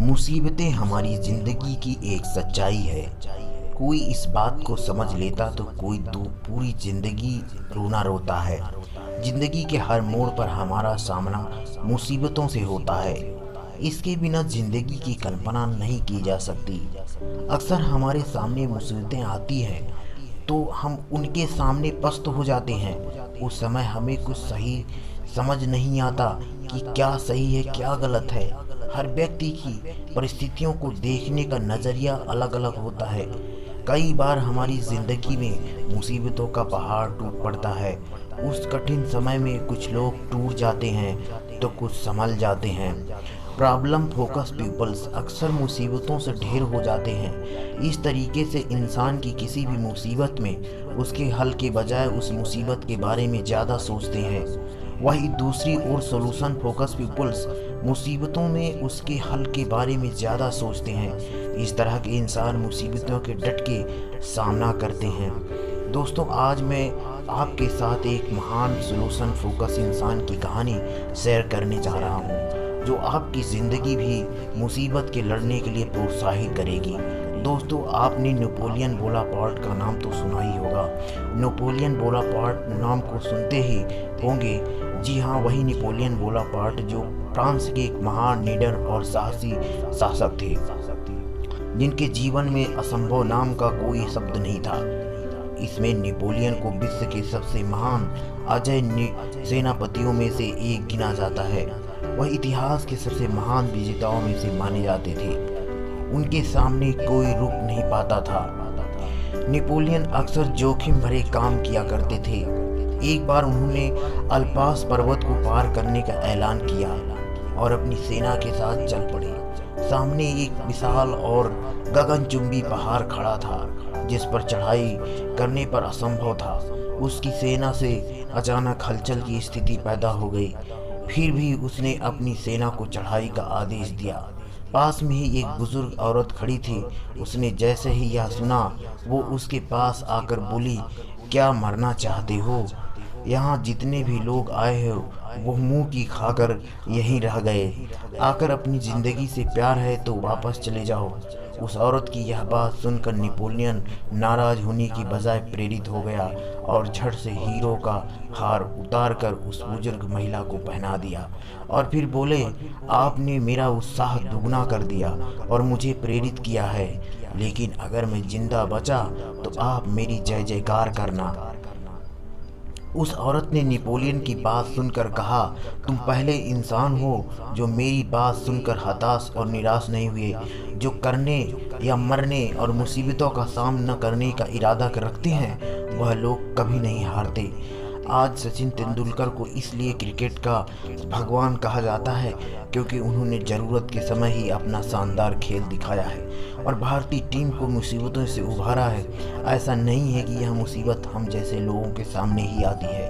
मुसीबतें हमारी जिंदगी की एक सच्चाई है। कोई इस बात को समझ लेता तो कोई पूरी जिंदगी रोना रोता है। जिंदगी के हर मोड़ पर हमारा सामना मुसीबतों से होता है। इसके बिना जिंदगी की कल्पना नहीं की जा सकती। अक्सर हमारे सामने मुसीबतें आती हैं तो हम उनके सामने पस्त हो जाते हैं। उस समय हमें कुछ सही समझ नहीं आता कि क्या सही है क्या गलत है। हर व्यक्ति की परिस्थितियों को देखने का नज़रिया अलग अलग होता है। कई बार हमारी ज़िंदगी में मुसीबतों का पहाड़ टूट पड़ता है। उस कठिन समय में कुछ लोग टूट जाते हैं तो कुछ संभल जाते हैं। प्रॉब्लम फोकस पीपल्स अक्सर मुसीबतों से ढेर हो जाते हैं। इस तरीके से इंसान की किसी भी मुसीबत में उसके हल के बजाय उस मुसीबत के बारे में ज़्यादा सोचते हैं। वही दूसरी ओर सॉल्यूशन फोकस पीपल्स मुसीबतों में उसके हल के बारे में ज़्यादा सोचते हैं। इस तरह के इंसान मुसीबतों के डट के सामना करते हैं। दोस्तों, आज मैं आपके साथ एक महान सॉल्यूशन फोकस इंसान की कहानी शेयर करने जा रहा हूँ, जो आपकी ज़िंदगी भी मुसीबत के लड़ने के लिए प्रोत्साहित करेगी। दोस्तों, आपने नेपोलियन बोनापार्ट का नाम तो सुना ही होगा। नेपोलियन बोनापार्ट नाम को सुनते ही होंगे, जी हाँ, वही नेपोलियन बोनापार्ट जो फ्रांस के एक महान निडर और साहसी शासक थे, जिनके जीवन में असंभव नाम का कोई शब्द नहीं था। इसमें नेपोलियन को विश्व के सबसे महान अजय सेनापतियों में से एक गिना जाता है। वह इतिहास के सबसे महान विजेताओं में से माने जाते थे। उनके सामने कोई रुक नहीं पाता था। नेपोलियन अक्सर जोखिम भरे काम किया करते थे। एक बार उन्होंने अल्पास पर्वत को पार करने का ऐलान किया और अपनी सेना के साथ चल पड़े। सामने एक विशाल और गगनचुंबी पहाड़ खड़ा था, जिस पर चढ़ाई करने पर असंभव था। उसकी सेना से अचानक हलचल की स्थिति पैदा हो गई। फिर भी उसने अपनी सेना को चढ़ाई का आदेश दिया। पास में ही एक बुजुर्ग औरत खड़ी थी। उसने जैसे ही यह सुना, वो उसके पास आकर बोली, क्या मरना चाहते हो? यहाँ जितने भी लोग आए हो वो मुंह की खाकर यहीं रह गए। आकर अपनी ज़िंदगी से प्यार है तो वापस चले जाओ। उस औरत की यह बात सुनकर नेपोलियन नाराज होने की बजाय प्रेरित हो गया और झट से हीरो का हार उतार कर उस बुजुर्ग महिला को पहना दिया और फिर बोले, आपने मेरा उत्साह दुगना कर दिया और मुझे प्रेरित किया है, लेकिन अगर मैं जिंदा बचा तो आप मेरी जय जयकार करना। उस औरत ने नेपोलियन की बात सुनकर कहा, तुम पहले इंसान हो जो मेरी बात सुनकर हताश और निराश नहीं हुए, जो करने या मरने और मुसीबतों का सामना करने का इरादा रखते हैं। वह लोग कभी नहीं हारते। आज सचिन तेंदुलकर को इसलिए क्रिकेट का भगवान कहा जाता है क्योंकि उन्होंने ज़रूरत के समय ही अपना शानदार खेल दिखाया है और भारतीय टीम को मुसीबतों से उभारा है। ऐसा नहीं है कि यह मुसीबत हम जैसे लोगों के सामने ही आती है।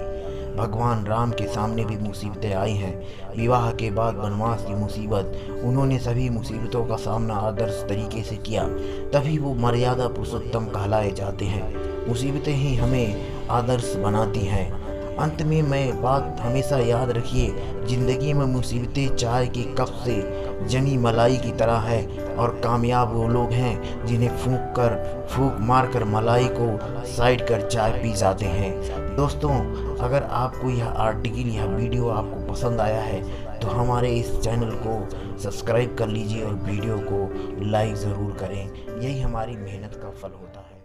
भगवान राम के सामने भी मुसीबतें आई हैं। विवाह के बाद वनवास की मुसीबत, उन्होंने सभी मुसीबतों का सामना आदर्श तरीके से किया, तभी वो मर्यादा पुरुषोत्तम कहलाए जाते हैं। मुसीबतें ही हमें आदर्श बनाती हैं। अंत में मैं बात हमेशा याद रखिए, ज़िंदगी में मुसीबतें चाय के कप से जमी मलाई की तरह है और कामयाब वो लोग हैं जिन्हें फूंक मार कर मलाई को साइड कर चाय पी जाते हैं। दोस्तों, अगर आपको यह आर्टिकल यह वीडियो आपको पसंद आया है तो हमारे इस चैनल को सब्सक्राइब कर लीजिए और वीडियो को लाइक ज़रूर करें। यही हमारी मेहनत का फल होता है।